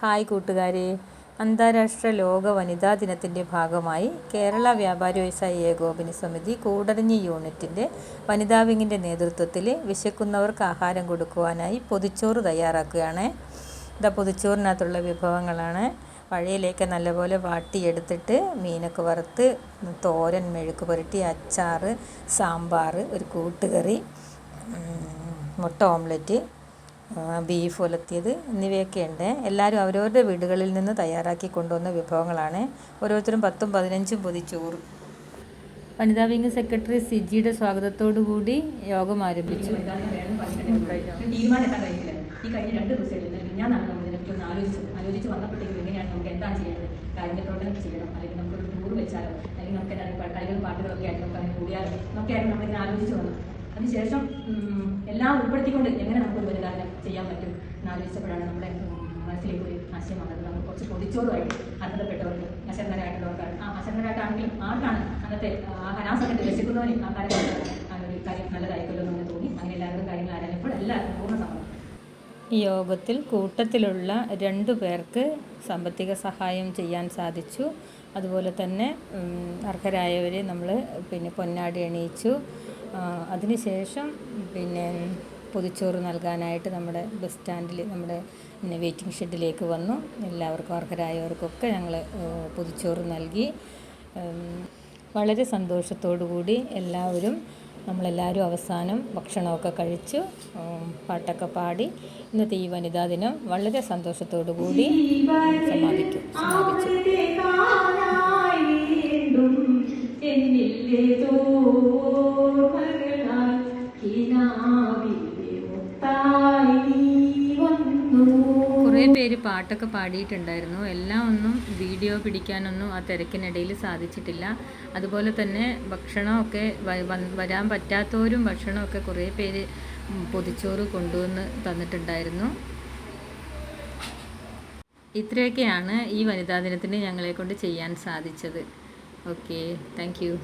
Hi കൂട്ടുകാരെ, അന്താരാഷ്ട്ര ലോക വനിതാ ദിനത്തിൻ്റെ ഭാഗമായി കേരള വ്യാപാരി വ്യവസായി ഏകോപന സമിതി കൂടരഞ്ഞി യൂണിറ്റിൻ്റെ വനിതാ വിങ്ങിൻ്റെ നേതൃത്വത്തിൽ വിശക്കുന്നവർക്ക് ആഹാരം കൊടുക്കുവാനായി പൊതിച്ചോറ് തയ്യാറാക്കുകയാണ്. പൊതിച്ചോറിനകത്തുള്ള വിഭവങ്ങളാണ്. വഴയിലേക്ക് നല്ലപോലെ വാട്ടിയെടുത്തിട്ട് മീനൊക്കെ വറുത്ത്, തോരൻ, മെഴുക്ക് പുരട്ടി, അച്ചാർ, സാമ്പാർ, ഒരു കൂട്ടുകറി, മുട്ട ഓംലെറ്റ്, ബീഫ് ഉലത്തിയത് എന്നിവയൊക്കെ ഉണ്ട്. എല്ലാവരും അവരവരുടെ വീടുകളിൽ നിന്ന് തയ്യാറാക്കി കൊണ്ടുവന്ന വിഭവങ്ങളാണ്. ഓരോരുത്തരും 10ഉം 15ഉം പൊതിച്ചോറ്. വനിതാ വിങ് സെക്രട്ടറി സിജിയുടെ സ്വാഗതത്തോടു കൂടി യോഗം ആരംഭിച്ചു. ഈ കഴിഞ്ഞ 2 ദിവസമായിട്ട് ഞാനാണ് നമ്മൾ ഇതിനെപ്പറ്റി ആലോചിച്ച് വന്നപ്പോഴത്തേക്കും എങ്ങനെയാണ് നമുക്ക് എന്താണ് ചെയ്യേണ്ടത്, കാര്യങ്ങൾ പ്രവർത്തനം ചെയ്യണം, അല്ലെങ്കിൽ നമുക്കൊരു ടൂർ വെച്ചാലോ, അല്ലെങ്കിൽ നമുക്ക് കളികളും പാട്ടുകളൊക്കെ ആയിട്ട് നമുക്ക് അങ്ങനെ കൂടിയാലോ നമുക്കായിരുന്നു നമ്മളിങ്ങനെ ആലോചിച്ച് വന്നു. അതിനുശേഷം എല്ലാം ഉൾപ്പെടുത്തിക്കൊണ്ട് എങ്ങനെ നമുക്കൊരു വനിതാദിനം ചെയ്യാൻ പറ്റും എന്നാലോചിച്ചപ്പോഴാണ് നമ്മുടെ മനസ്സിലേക്ക് ഒരു ആശയം വന്നത്. നമ്മൾ കുറച്ച് പൊതിച്ചോറുമായിട്ട് അർഹതപ്പെട്ടവർക്ക്, അശരണരായിട്ടുള്ളവർക്ക്, അശരണരായിട്ടാണെങ്കിലും ആർക്കാണ് അന്നത്തെ ആ സമയത്ത് രസിക്കുന്നവന് ആ കാര്യം നല്ലതായിരിക്കുമല്ലോ എന്ന് തോന്നി. അങ്ങനെ എല്ലാവരും കാര്യങ്ങൾ ആരാഞ്ഞപ്പോൾ എല്ലാവർക്കും പൂർണ്ണ സമ്മതം. ഈ യോഗത്തിൽ കൂട്ടത്തിലുള്ള 2 പേർക്ക് സാമ്പത്തിക സഹായം ചെയ്യാൻ സാധിച്ചു. അതുപോലെ തന്നെ അർഹരായവരെ നമ്മൾ പൊന്നാടി അണിയിച്ചു. അതിനുശേഷം പൊതിച്ചോറ് നൽകാനായിട്ട് നമ്മുടെ ബസ് സ്റ്റാൻഡിൽ നമ്മുടെ വെയിറ്റിംഗ് ഷെഡിലേക്ക് വന്നു. എല്ലാവർക്കും അർഹരായവർക്കൊക്കെ ഞങ്ങൾ പൊതിച്ചോറ് നൽകി. വളരെ സന്തോഷത്തോടു കൂടി നമ്മളെല്ലാവരും അവസാനം ഭക്ഷണമൊക്കെ കഴിച്ചു, പാട്ടൊക്കെ പാടി ഇന്നത്തെ ഈ വനിതാ ദിനം വളരെ സന്തോഷത്തോടു കൂടി സമാപിച്ചു. കുറേ പേര് പാട്ടൊക്കെ പാടിയിട്ടുണ്ടായിരുന്നു. എല്ലാം ഒന്നും വീഡിയോ പിടിക്കാനൊന്നും ആ തിരക്കിനിടയിൽ സാധിച്ചിട്ടില്ല. അതുപോലെ തന്നെ ഭക്ഷണമൊക്കെ വരാൻ പറ്റാത്തവരും ഭക്ഷണമൊക്കെ കുറേ പേര് പൊതിച്ചോറ് കൊണ്ടുവന്ന് തന്നിട്ടുണ്ടായിരുന്നു. ഇത്രയൊക്കെയാണ് ഈ വനിതാ ദിനത്തിന് ഞങ്ങളെ കൊണ്ട് ചെയ്യാൻ സാധിച്ചത്. Okay, thank you.